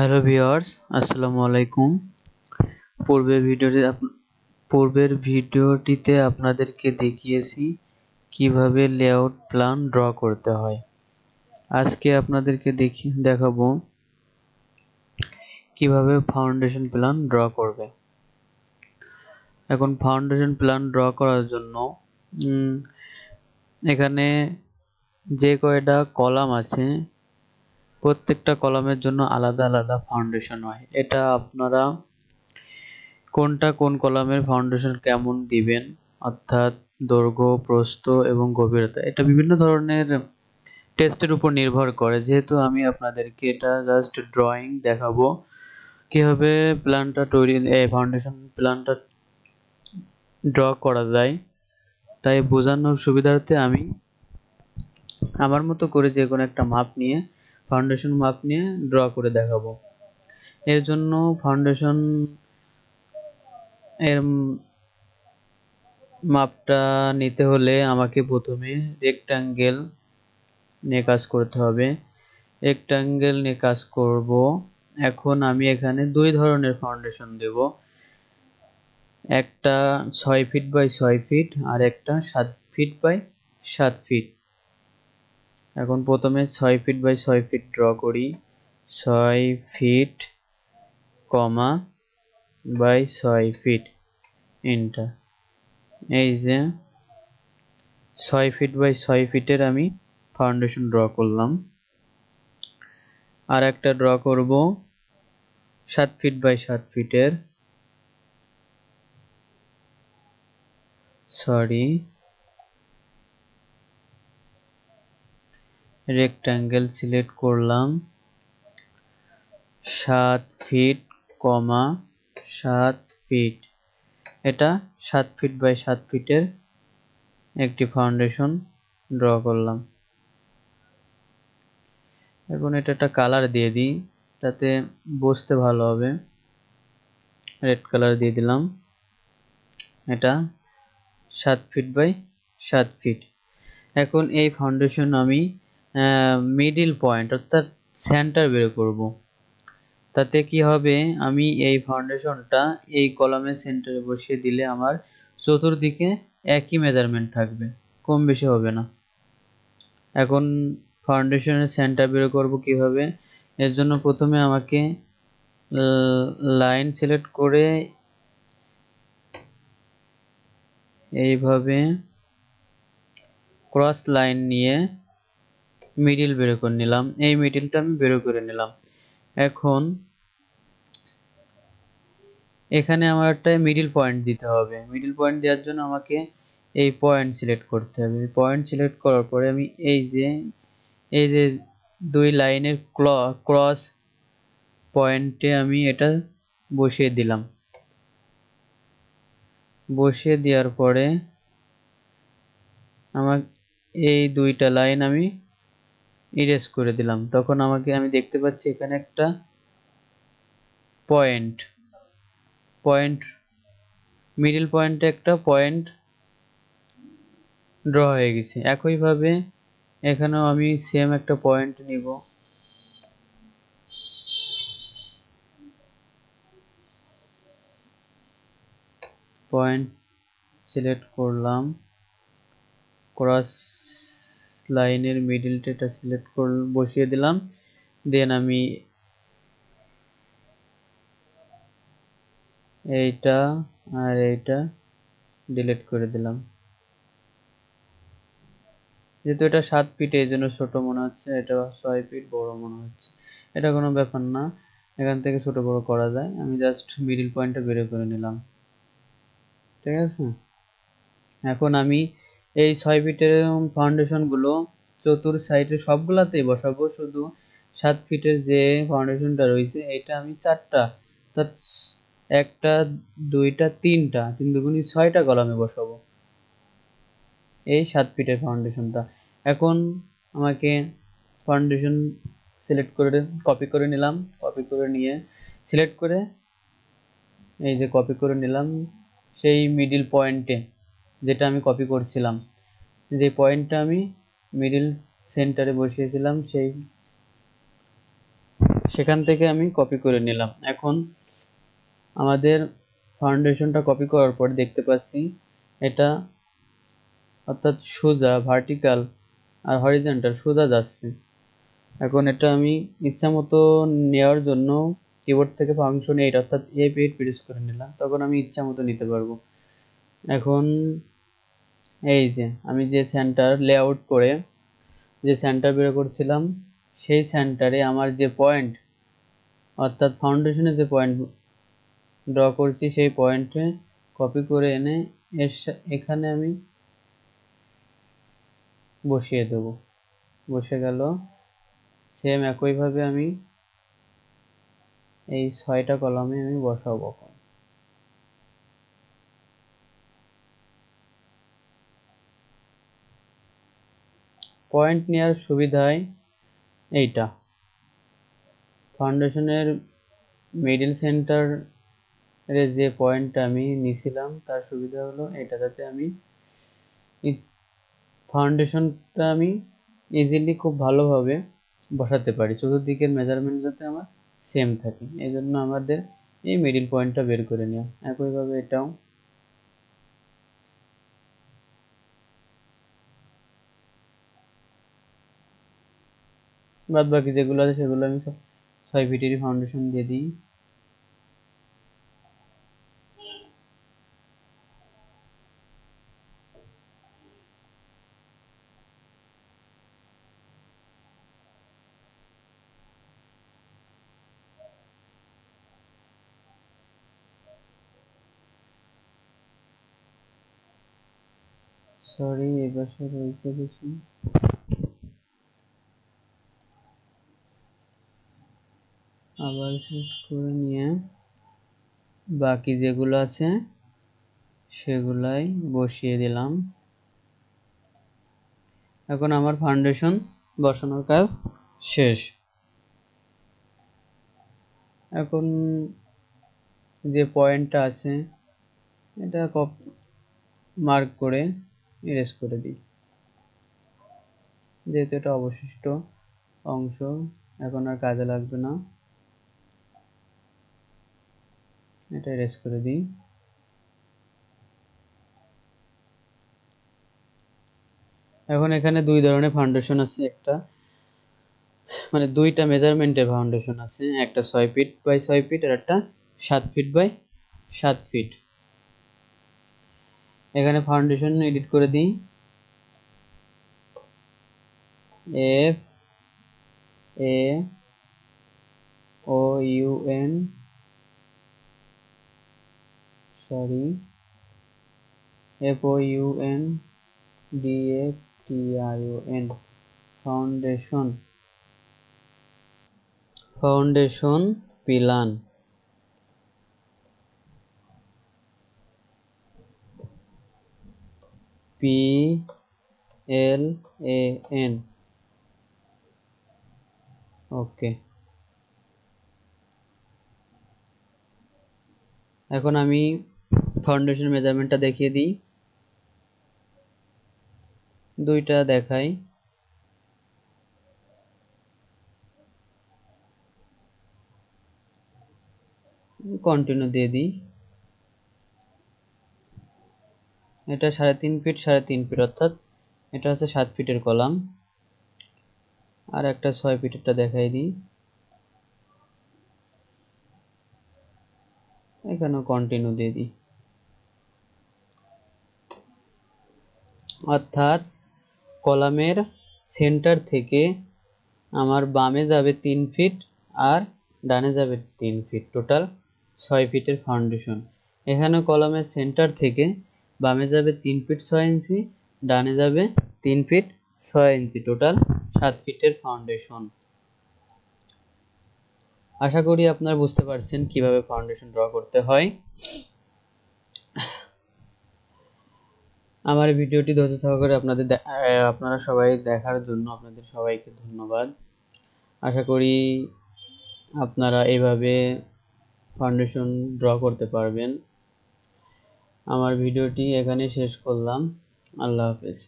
Hello viewers, আসসালামু আলাইকুম। পূর্বের ভিডিওটিতে আপনাদেরকে দেখিয়েছি কিভাবে লেআউট প্ল্যান ড্র করতে হয়। আজকে আপনাদেরকে দেখাবো কিভাবে ফাউন্ডেশন প্ল্যান ড্র করবে। এখন ফাউন্ডেশন প্ল্যান ড্র করার জন্য এখানে যে কয়টা কলাম আছে প্রত্যেকটা কলামের জন্য আলাদা আলাদা ফাউন্ডেশন হয়। এটা আপনারা কোন কলামের ফাউন্ডেশন কেমন দিবেন, অর্থাৎ দৈর্ঘ্য, প্রস্থ এবং গভীরতা, এটা বিভিন্ন ধরনের টেস্টের উপর নির্ভর করে। যেহেতু আমি আপনাদেরকে এটা জাস্ট ড্রয়িং দেখাবো কিভাবে ফাউন্ডেশন প্ল্যানটা ড্র করা যায়, তাই বোঝানোর সুবিধার্থে আমি আমার মতো করে যে কোনো একটা ফাউন্ডেশন মাপ নিয়ে ড্র করে দেখাবো। এর জন্য ফাউন্ডেশন এর মাপটা নিতে হলে আমাকে প্রথমে রেক্টাঙ্গেল নিয়ে কাজ করতে হবে। রেক্টাঙ্গেল নিয়ে কাজ করব। এখন আমি এখানে দুই ধরনের ফাউন্ডেশন দেব, একটা 6 ফিট বাই 6 ফিট আর একটা 7 ফিট বাই 7 ফিট। এখন প্রথমে 6 ফিট বাই 6 ফিট ড্র করি। 6 feet comma by 6 feet, enter. এই যে 6 ফিট বাই 6 ফিটের আমি ফাউন্ডেশন ড্র করলাম। আর একটা ড্র করব 7 ফিট বাই 7 ফিটের, রেক্টাঙ্গেল সিলেক্ট করলাম, 7 ফিট কমা 7 ফিট। এটা 7 ফিট বাই 7 ফিটের একটি ফাউন্ডেশন ড্র করলাম। এখন এটা একটা কালার দিয়ে দিই, তাতে বুঝতে ভালো হবে। রেড কালার দিয়ে দিলাম। এটা 7 ফিট বাই 7 ফিট। এখন এই ফাউন্ডেশন আমি মিডিল পয়েন্ট অর্থাৎ সেন্টার বের করব। তাতে কি হবে, আমি এই ফাউন্ডেশনটা এই কলামের সেন্টারে বসিয়ে দিলে আমার চতুর্দিকে একই মেজারমেন্ট থাকবে, কম বেশি হবে না। এখন ফাউন্ডেশনের সেন্টার বের করব কিভাবে, এর জন্য প্রথমে আমাকে লাইন সিলেক্ট করে এইভাবে ক্রস লাইন নিয়ে মিডিল বের করে নিলাম। এই মিডিলটা আমি বের করে নিলাম। এখন এখানে আমার একটা মিডিল পয়েন্ট দিতে হবে। মিডিল পয়েন্ট দেওয়ার জন্য আমাকে এই পয়েন্ট সিলেক্ট করতে হবে। পয়েন্ট সিলেক্ট করার পরে আমি এই যে দুই লাইনের ক্রস পয়েন্টে আমি এটা বসিয়ে দিলাম। বসিয়ে দেওয়ার পরে আমার এই দুইটা লাইন আমি ইরেজ করে দিলাম। তখন আমি দেখতে পাচ্ছি এখানে একটা পয়েন্ট মিডিল পয়েন্টে একটা পয়েন্ট ড্র হয়ে গেছে। একইভাবে এখানেও আমি সেম একটা পয়েন্ট নিব। পয়েন্ট সিলেক্ট করলাম, ক্রস লাইনের মিডিলটা এটা সিলেক্ট করে বসিয়ে দিলাম। দেন আমি এইটা আর এইটা ডিলিট করে দিলাম। যেহেতু এটা 7 ফিট এই জন্য ছোট মনে হচ্ছে, এটা 6 ফিট বড় মনে হচ্ছে। এটা কোনো ব্যাপার না, এখান থেকে ছোট বড় করা যায়। আমি জাস্ট মিডিল পয়েন্টটা বের করে নিলাম, ঠিক আছে। এখন আমি এই 6 ফিটের ফাউন্ডেশনগুলো চতুর সাইডে সবগুলাতেই বসাবো, শুধু 7 ফিটের যে ফাউন্ডেশনটা রয়েছে এটা আমি 4টা, অর্থাৎ 1টা 2টা 3টা 3 দুগুণী 6টা কলামে বসাবো এই 7 ফিটের ফাউন্ডেশনটা। এখন আমাকে ফাউন্ডেশন সিলেক্ট করে কপি করে নিলাম। কপি করে নিয়ে সিলেক্ট করে এই যে কপি করে নিলাম সেই মিডিল পয়েন্টে, যেটা আমি কপি করছিলাম, যে পয়েন্টটা আমি মিডিল সেন্টারে বসিয়েছিলাম, সেখান থেকে আমি কপি করে নিলাম। এখন আমাদের ফাউন্ডেশনটা কপি করার পর দেখতে পাচ্ছি এটা অর্থাৎ সোজা, ভার্টিক্যাল আর হরিজন্টাল সোজা যাচ্ছে। এখন এটা আমি ইচ্ছা মতো নেওয়ার জন্য কিবোর্ড থেকে ফাংশন 8 অর্থাৎ F8 প্রেস করে নিলাম, তখন আমি ইচ্ছা মতো নিতে পারবো। এখন এই যে আমি যে সেন্টার লেআউট করে যে সেন্টার বের করছিলাম, সেই সেন্টারে আমার যে পয়েন্ট অর্থাৎ ফাউন্ডেশনে যে পয়েন্ট ড্র করছি, সেই পয়েন্টে কপি করে এনে এখানে আমি বসিয়ে দেব। বসে গেল। সেম একইভাবে আমি এই 6টা কলামে আমি বসাবো। পয়েন্ট নেওয়ার সুবিধায় এইটা ফাউন্ডেশনের মিডল সেন্টারে যে পয়েন্টটা আমি নিয়েছিলাম তার সুবিধা হলো এটা, যাতে আমি ফাউন্ডেশনটা আমি ইজিলি খুব ভালোভাবে বসাতে পারি, চতুর্দিকের মেজারমেন্ট যাতে আমার সেম থাকে। এই জন্য আমাদের এই মিডিল পয়েন্টটা বের করে নেওয়া। একইভাবে এটাও বাদ বাকি যেগুলো আছে সেগুলো আমি সব 6 ফিটেরই ফাউন্ডেশন দিয়ে দিই। সরি, এই পাশে রয়েছে কিছু, আবার সেট করে নিয়ে বাকি যেগুলো আছে সেগুলাই বসিয়ে দিলাম। এখন আমার ফাউন্ডেশন বসানোর কাজ শেষ। এখন যে পয়েন্টটা আছে এটা মার্ক করে ইরেজ করে দিই, যেহেতু এটা অবশিষ্ট অংশ, এখন আর কাজে লাগবে না, এটা ইরেজ করে দিই। এখন এখানে দুই ধরনের ফাউন্ডেশন আছে, একটা মানে দুইটা মেজারমেন্টের ফাউন্ডেশন আছে, একটা 6 ফিট বাই 6 ফিট আর একটা 7 ফিট বাই 7 ফিট। এখানে ফাউন্ডেশন এডিট করে দিই, F A O U N sorry FOUN DATION foundation plan PLAN। Okay, এখন আমি ফাউন্ডেশন মেজারমেন্টটা দেখিয়ে দিই, দুইটা দেখাই। কন্টিনিউ দিয়ে দিই। এটা 3.5 ফিট 3.5 ফিট, অর্থাৎ এটা হচ্ছে 7 ফিটের কলাম। আর একটা 6 ফিটেরটা দেখাই দিই, এখানেও কন্টিনিউ দিয়ে দিই। অর্থাৎ কলামের সেন্টার থেকে আমার বামে যাবে 3 ফিট আর ডানে যাবে 3 ফিট, টোটাল 6 ফিটের ফাউন্ডেশন। এখানে কলামের সেন্টার থেকে বামে যাবে 3 ফিট 6 ইঞ্চি, ডানে যাবে 3 ফিট 6 ইঞ্চি, টোটাল 7 ফিটের ফাউন্ডেশন। আশা করি আপনারা বুঝতে পারছেন কিভাবে ফাউন্ডেশন ড্র করতে হয়। আমার ভিডিওটি ধৈর্য সহকারে আপনারা সবাই দেখার জন্য আপনাদের সবাইকে ধন্যবাদ। আশা করি আপনারা এইভাবে ফাউন্ডেশন ড্র করতে পারবেন। আমার ভিডিওটি এখানে শেষ করলাম। আল্লাহ হাফেজ।